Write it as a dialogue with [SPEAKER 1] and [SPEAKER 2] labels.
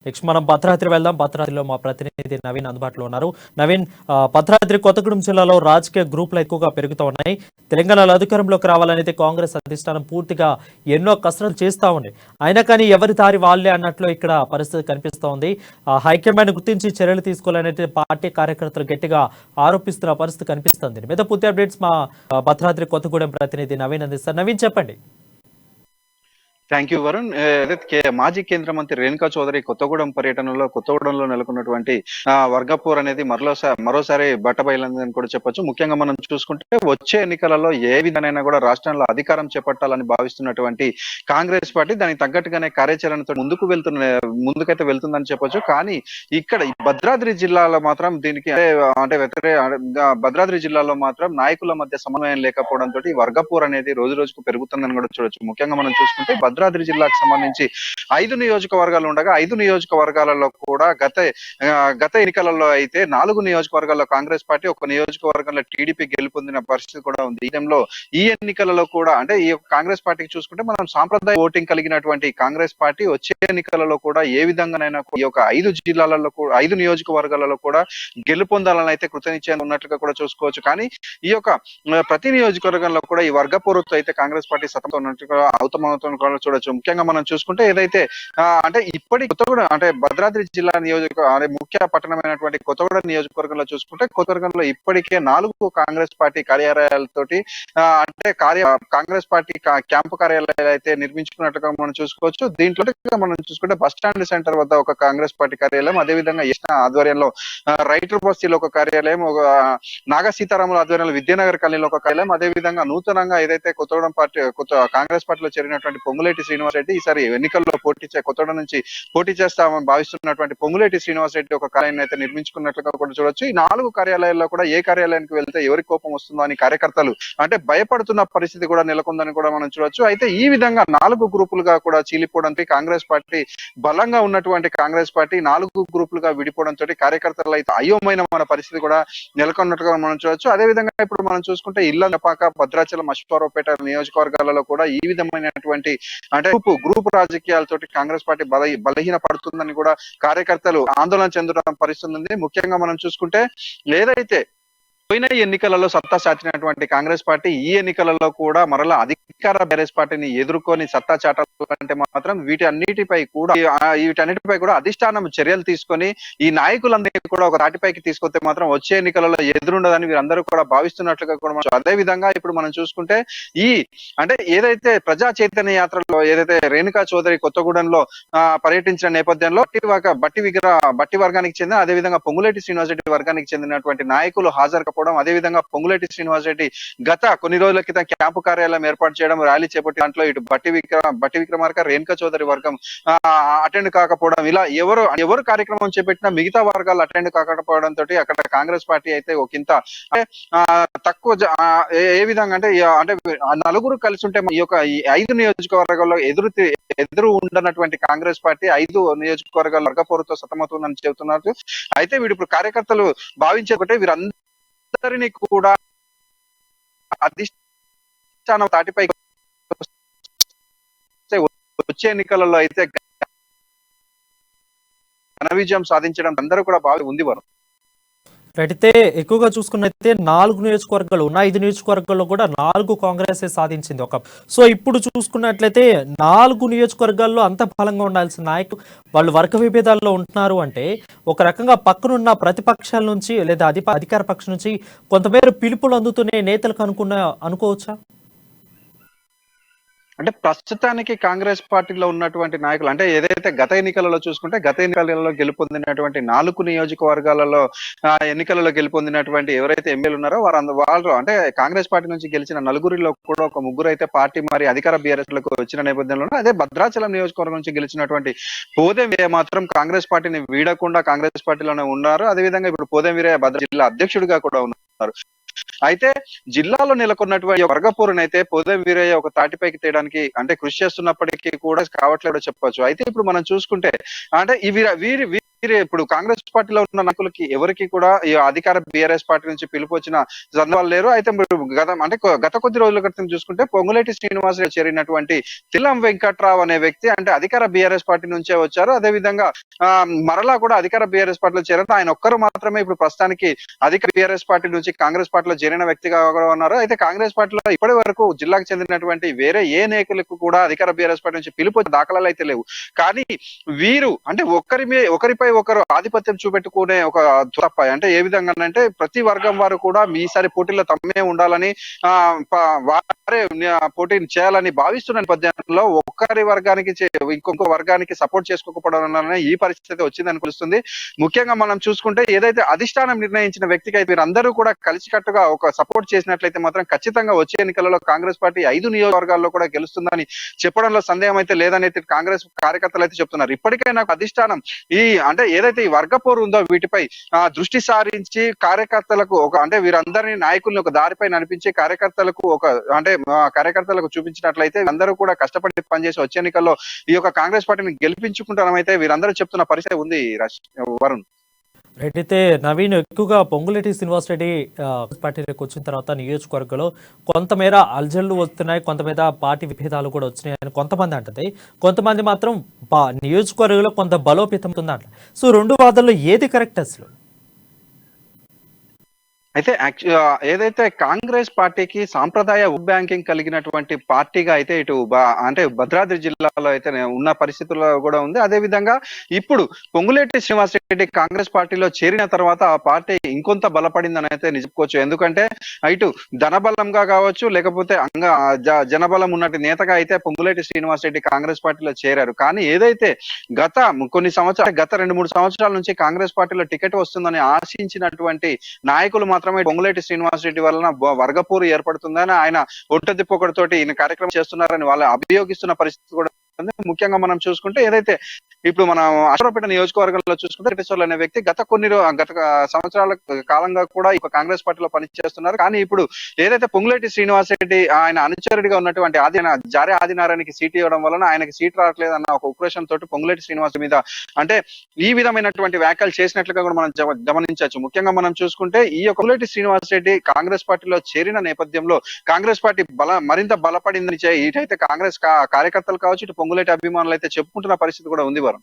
[SPEAKER 1] Next మనం భద్రాద్రి వెళ్దాం. భద్రాద్రిలో మా ప్రతినిధి నవీన్ అందుబాటులో ఉన్నారు. నవీన్, భద్రాద్రి కొత్తగూడెం జిల్లాలో రాజకీయ గ్రూపులు ఎక్కువగా పెరుగుతూ ఉన్నాయి. తెలంగాణలో అధికారంలోకి రావాలనేది కాంగ్రెస్ అధిష్టానం పూర్తిగా ఎన్నో కసరత్తు చేస్తూ ఉంది. అయినా కానీ ఎవరి దారి వాళ్ళే అన్నట్లు ఇక్కడ పరిస్థితి కనిపిస్తూ ఉంది. హైకమాండ్ గుర్తించి చర్యలు తీసుకోవాలనేది పార్టీ కార్యకర్తలు గట్టిగా ఆరోపిస్తున్న పరిస్థితి కనిపిస్తుంది. మీద పూర్తి అప్డేట్స్ మా భద్రాద్రి కొత్తగూడెం ప్రతినిధి నవీన్ అందిస్తారు. నవీన్, చెప్పండి.
[SPEAKER 2] Thank you Varun. మాజీ కేంద్ర మంత్రి రేణుకా చౌదరి కొత్తగూడెంలో నెలకొన్నటువంటి వర్గపూర్ అనేది మరోసారి బట్టబయలందని కూడా చెప్పొచ్చు. ముఖ్యంగా మనం చూసుకుంటే వచ్చే ఎన్నికలలో ఏ విధంగా కూడా రాష్ట్రంలో అధికారం చేపట్టాలని భావిస్తున్నటువంటి కాంగ్రెస్ పార్టీ దానికి తగ్గట్టుగానే కార్యాచరణతో ముందుకైతే వెళ్తుందని చెప్పొచ్చు. కానీ ఇక్కడ భద్రాద్రి జిల్లాలో మాత్రం దీనికి భద్రాద్రి జిల్లాలో మాత్రం నాయకుల మధ్య సమన్వయం లేకపోవడంతో వర్గపూర్ అనేది రోజు రోజుకు పెరుగుతుందని కూడా చూడొచ్చు. ముఖ్యంగా మనం చూసుకుంటే భద్రాద్రి జిల్లాకు సంబంధించి 5 నియోజకవర్గాలు ఉండగా 5 నియోజకవర్గాలలో కూడా గత ఎన్నికలలో అయితే 4 నియోజకవర్గాల్లో కాంగ్రెస్ పార్టీ, ఒక నియోజకవర్గంలో టీడీపీ గెలుపొందిన పరిస్థితి కూడా ఉంది. ఈ ఎన్నికలలో కూడా అంటే ఈ కాంగ్రెస్ పార్టీకి చూసుకుంటే మనం సాంప్రదాయ ఓటింగ్ కలిగినటువంటి కాంగ్రెస్ పార్టీ వచ్చే ఎన్నికలలో కూడా ఏ విధంగానైనా ఈ యొక్క 5 నియోజకవర్గాలలో కూడా గెలుపొందాలని అయితే కృతనిశ్చయం ఉన్నట్లుగా కూడా చూసుకోవచ్చు. కానీ ఈ యొక్క ప్రతి నియోజకవర్గంలో కూడా ఈ వర్గపూర్వతో అయితే కాంగ్రెస్ పార్టీ సతమతం ఉన్నట్టుగా అవుతామవుతున్న చూడొచ్చు. ముఖ్యంగా మనం చూసుకుంటే ఏదైతే కొత్తగూడెం భద్రాద్రి జిల్లా ముఖ్య పట్టణమైనటువంటి కొత్తగూడెం నియోజకవర్గంలో చూసుకుంటే కొత్తగూడెంలో ఇప్పటికే 4 కాంగ్రెస్ పార్టీ కార్యాలయాలతోటి కాంగ్రెస్ పార్టీ క్యాంపు కార్యాలయాలు అయితే నిర్మించుకున్నట్టుగా మనం చూసుకోవచ్చు. దీంట్లో మనం చూసుకుంటే బస్ స్టాండ్ సెంటర్ వద్ద ఒక కాంగ్రెస్ పార్టీ కార్యాలయం, అదేవిధంగా ఆధ్వర్యంలో రైటర్ బస్తీలో ఒక కార్యాలయం, ఒక నాగా సీతారాముల ఆధ్వర్యంలో విద్యానగర్ కాలనీలో ఒక కార్యాలయం, అదేవిధంగా నూతనంగా ఏదైతే కొత్తగూడెం పార్టీ కాంగ్రెస్ పార్టీలో చేరినటువంటి పొంగులేటి శ్రీనివాస్ రెడ్డి ఈసారి ఎన్నికల్లో కొత్తగూడెం నుంచి పోటీ చేస్తామని భావిస్తున్నటువంటి పొంగులేటి శ్రీనివాస్ రెడ్డి ఒక కార్యాలయాన్ని అయితే నిర్మించుకున్నట్లుగా కూడా చూడొచ్చు. ఈ 4 కార్యాలయాల్లో కూడా ఏ కార్యాలయానికి వెళ్తే ఎవరి కోపం వస్తుందో అని కార్యకర్తలు భయపడుతున్న పరిస్థితి కూడా నెలకొందని కూడా మనం చూడొచ్చు. అయితే ఈ విధంగా 4 గ్రూపులుగా కూడా చీలిపోవడంతో కాంగ్రెస్ పార్టీ బలంగా ఉన్నటువంటి కాంగ్రెస్ పార్టీ 4 గ్రూపులుగా విడిపోవడంతో కార్యకర్తలు అయితే అయోమైన మన పరిస్థితి కూడా నెలకొన్నట్టుగా మనం చూడొచ్చు. అదేవిధంగా ఇప్పుడు మనం చూసుకుంటే ఇళ్లపాక, భద్రాచలం, అశ్వారావుపేట నియోజకవర్గాలలో కూడా ఈ విధమైనటువంటి గ్రూప్ రాజకీయాలతోటి కాంగ్రెస్ పార్టీ బలహీన పడుతుందని కూడా కార్యకర్తలు ఆందోళన చెందడం పరిస్థితి ఉంది. ముఖ్యంగా మనం చూసుకుంటే ఏదైతే పోయిన ఎన్నికలలో సత్తా చాటినటువంటి కాంగ్రెస్ పార్టీ ఈ ఎన్నికలలో కూడా మరలా అధికార బీఆర్ఎస్ పార్టీని ఎదుర్కొని సత్తా చాటాలంటే మాత్రం వీటన్నిటిపై కూడా అధిష్టానం చర్యలు తీసుకొని ఈ నాయకులందరినీ కూడా ఒక తాటిపైకి తీసుకొస్తే మాత్రం వచ్చే ఎన్నికలలో ఎదురుండదని వీరందరూ కూడా భావిస్తున్నట్లుగా కూడా అదే విధంగా ఇప్పుడు మనం చూసుకుంటే ఏదైతే ప్రజా చైతన్య యాత్రలో ఏదైతే రేణుకా చౌదరి కొత్తగూడెంలో పర్యటించిన నేపథ్యంలో బట్టి వర్గానికి చెందిన అదేవిధంగా పొంగులేటి శ్రీనివాస్ రెడ్డి వర్గానికి చెందినటువంటి నాయకులు హాజరు, అదేవిధంగా పొంగులేటి శ్రీనివాస్ రెడ్డి గత కొన్ని రోజుల క్రితం క్యాంపు కార్యాలయం ఏర్పాటు చేయడం, ర్యాలీ చేపట్టి దాంట్లో ఇటు బట్టి విక్రమార్క, రేణుకా చౌదరి వర్గం అటెండ్ కాకపోవడం, ఇలా ఎవరు కార్యక్రమం చేపట్టినా మిగతా వర్గాలు అటెండ్ కాకపోవడంతో అక్కడ కాంగ్రెస్ పార్టీ అయితే ఒకంత తక్కువ ఏ విధంగా నలుగురు కలిసి ఉంటే ఈ యొక్క 5 నియోజకవర్గాల్లో ఎదురు ఉండనటువంటి కాంగ్రెస్ పార్టీ 5 నియోజకవర్గాల వర్గపోరుతో సతమవుతుందని చెబుతున్నారు. అయితే ఇప్పుడు కార్యకర్తలు భావించే వీరందరినీ కూడా అధిష్టానం తాటిపై వచ్చే ఎన్నికలలో అయితే ఘన విజయం సాధించడం అందరూ కూడా ఉంది వారు.
[SPEAKER 1] అయితే ఎక్కువగా చూసుకున్నైతే 4 నియోజకవర్గాలు ఉన్న 5 నియోజకవర్గాల్లో కూడా 4 కాంగ్రెస్ సాధించింది. సో ఇప్పుడు చూసుకున్నట్లయితే 4 నియోజకవర్గాల్లో అంత బలంగా ఉండాల్సిన నాయకులు వాళ్ళు వర్గ విభేదాల్లో ఉంటున్నారు అంటే ఒక రకంగా పక్కనున్న ప్రతిపక్షాల నుంచి లేదా అధికార పక్షం నుంచి కొంతమేర పిలుపులు అందుతూనే నేతలకు అనుకోవచ్చా?
[SPEAKER 2] ప్రస్తుతానికి కాంగ్రెస్ పార్టీలో ఉన్నటువంటి నాయకులు ఏదైతే గత ఎన్నికలలో చూసుకుంటే గత ఎన్నికలలో గెలుపొందినటువంటి 4 నియోజకవర్గాలలో ఎన్నికలలో గెలుపొందినటువంటి ఎవరైతే ఎమ్మెల్యేలు ఉన్నారో వాళ్ళు కాంగ్రెస్ పార్టీ నుంచి గెలిచిన 4గురిలో కూడా ఒక 3 అయితే పార్టీ మరి అధికార బీఆర్ఎస్ లకు వచ్చిన నేపథ్యంలో అదే భద్రాచలం నియోజకవర్గం నుంచి గెలిచినటువంటి పోదెం వీరయ్య మాత్రం కాంగ్రెస్ పార్టీని వీడకుండా కాంగ్రెస్ పార్టీలోనే ఉన్నారు. అదేవిధంగా ఇప్పుడు పోదెం వీరయ్య భద్రాద్రి జిల్లా అధ్యక్షుడిగా కూడా ఉన్నారు. అయితే జిల్లాలో నెలకొన్నటువంటి వర్గపోరును అయితే పోదెం వీరయ్య ఒక తాటిపైకి తేయడానికి కృషి చేస్తున్నప్పటికీ కూడా కావట్లేదు చెప్పొచ్చు. అయితే ఇప్పుడు మనం చూసుకుంటే ఇప్పుడు కాంగ్రెస్ పార్టీలో ఉన్న నాయకులకి ఎవరికి కూడా ఈ అధికార బీఆర్ఎస్ పార్టీ నుంచి పిలుపు వచ్చిన సందర్భాలు లేరు. అయితే మీరు గత కొద్ది రోజుల క్రితం చూసుకుంటే పొంగులేటి శ్రీనివాస్ చేరినటువంటి తిల్లం వెంకట్రావు అనే వ్యక్తి అంటే అధికార బీఆర్ఎస్ పార్టీ నుంచే వచ్చారు. అదే విధంగా మరలా కూడా అధికార బీఆర్ఎస్ పార్టీలో చేరారు. ఆయన ఒక్కరు మాత్రమే ఇప్పుడు ప్రస్తుతానికి అధికార బీఆర్ఎస్ పార్టీ నుంచి కాంగ్రెస్ పార్టీలో చేరిన వ్యక్తిగా కూడా ఉన్నారు. అయితే కాంగ్రెస్ పార్టీలో ఇప్పటి వరకు జిల్లాకు చెందినటువంటి వేరే ఏ నాయకులకు కూడా అధికార బీఆర్ఎస్ పార్టీ నుంచి పిలుపు దాఖలాలు అయితే లేవు. కానీ వీరు అంటే ఒకరిపై ఒకరు ఆధిపత్యం చూపెట్టుకునే ఒక తప్ప అంటే ఏ విధంగా అంటే ప్రతి వర్గం వారు కూడా ఈసారి పోటీలో తమ్మే ఉండాలని వారే పోటీ చేయాలని భావిస్తున్న నేపథ్యంలో ఒక్కరి వర్గానికి ఇంకొక వర్గానికి సపోర్ట్ చేసుకోకపోవడం వలన ఈ పరిస్థితి వచ్చిందని తెలుస్తుంది. ముఖ్యంగా మనం చూసుకుంటే ఏదైతే అధిష్టానం నిర్ణయించిన వ్యక్తికి అయితే వీరందరూ కూడా కలిసికట్టుగా ఒక సపోర్ట్ చేసినట్లయితే మాత్రం ఖచ్చితంగా వచ్చే ఎన్నికలలో కాంగ్రెస్ పార్టీ 5 నియోజకవర్గాల్లో కూడా గెలుస్తుందని చెప్పడంలో సందేహం అయితే లేదని కాంగ్రెస్ కార్యకర్తలు అయితే చెప్తున్నారు. ఇప్పటికైనా అధిష్టానం ఈ అంటే ఏదైతే ఈ వర్గపోరు ఉందో వీటిపై దృష్టి సారించి కార్యకర్తలకు అంటే వీరందరినీ నాయకుల్ని ఒక దారిపై నడిపించి కార్యకర్తలకు చూపించినట్లయితే అందరూ కూడా కష్టపడి పనిచేసి వచ్చే ఎన్నికల్లో ఈ యొక్క కాంగ్రెస్ పార్టీని గెలిపించుకుంటారమైతే వీరందరూ చెప్తున్న పరిస్థితి ఉంది వరుణ్.
[SPEAKER 1] అయితే నవీన్ ఎక్కువగా పొంగులేటి శ్రీనివాసరెడ్డి పార్టీలోకి వచ్చిన తర్వాత నియోజకవర్గంలో కొంతమేర అల్జల్లు వస్తున్నాయి, కొంతమేర పార్టీ విభేదాలు కూడా వచ్చినాయి అని కొంతమంది అంటది. కొంతమంది మాత్రం నియోజకవర్గంలో కొంత బలోపేతం ఉందంట. సో రెండు వాదనలో ఏది కరెక్ట్ అసలు?
[SPEAKER 2] అయితే ఏదైతే కాంగ్రెస్ పార్టీకి సాంప్రదాయ ఓట్ బ్యాంకింగ్ కలిగినటువంటి పార్టీగా అయితే ఇటు అంటే భద్రాద్రి జిల్లాలో అయితే ఉన్న పరిస్థితుల్లో కూడా ఉంది. అదే విధంగా ఇప్పుడు పొంగులేటి శ్రీనివాసరెడ్డి కాంగ్రెస్ పార్టీలో చేరిన తర్వాత ఆ పార్టీ ఇంకొంత బలపడిందని అయితే చెప్పుకోవచ్చు. ఎందుకంటే ఇటు ధనబలంగా కావచ్చు లేకపోతే జనబలం ఉన్నట్టు నేతగా అయితే పొంగులేటి శ్రీనివాసరెడ్డి కాంగ్రెస్ పార్టీలో చేరారు. కానీ ఏదైతే గత 2-3 సంవత్సరాల నుంచి కాంగ్రెస్ పార్టీలో టికెట్ వస్తుందని ఆశించినటువంటి నాయకులు మాత్రమే పొంగులేటి శ్రీనివాసరెడ్డి వలన వర్గపూరు ఏర్పడుతుందని ఆయన ఒంటెదిప్పొకటితోటి ఈయన కార్యక్రమం చేస్తున్నారని వాళ్ళు అభియోగిస్తున్న పరిస్థితి కూడా. ముఖ్యంగా మనం చూసుకుంటే ఏదైతే ఇప్పుడు మనం అశ్వరావుపేట నియోజకవర్గంలో చూసుకుంటే వెంకటేశ్వర్లు అనే వ్యక్తి గత సంవత్సరాల కాలంగా కూడా ఇక కాంగ్రెస్ పార్టీలో పనిచేస్తున్నారు. కానీ ఇప్పుడు ఏదైతే పొంగులేటి శ్రీనివాసరెడ్డి ఆయన అనుచరుడిగా ఉన్నటువంటి జారే ఆదినారాయణకి సీట్ ఇవ్వడం వలన ఆయనకి సీట్ రావట్లేదన్న ఒక ఉక్రోషం తోటి పొంగులేటి శ్రీనివాస్ మీద అంటే ఈ విధమైనటువంటి వ్యాఖ్యలు చేసినట్లుగా కూడా మనం గమనించవచ్చు. ముఖ్యంగా మనం చూసుకుంటే ఈ పొంగులేటి శ్రీనివాసరెడ్డి కాంగ్రెస్ పార్టీలో చేరిన నేపథ్యంలో కాంగ్రెస్ పార్టీ మరింత బలపడిందని ఇటైతే కాంగ్రెస్ కార్యకర్తలు కావచ్చు, ఇటు పొంగులేటి అభిమానులు అయితే చెప్పుకుంటున్న పరిస్థితి కూడా ఉంది వరం.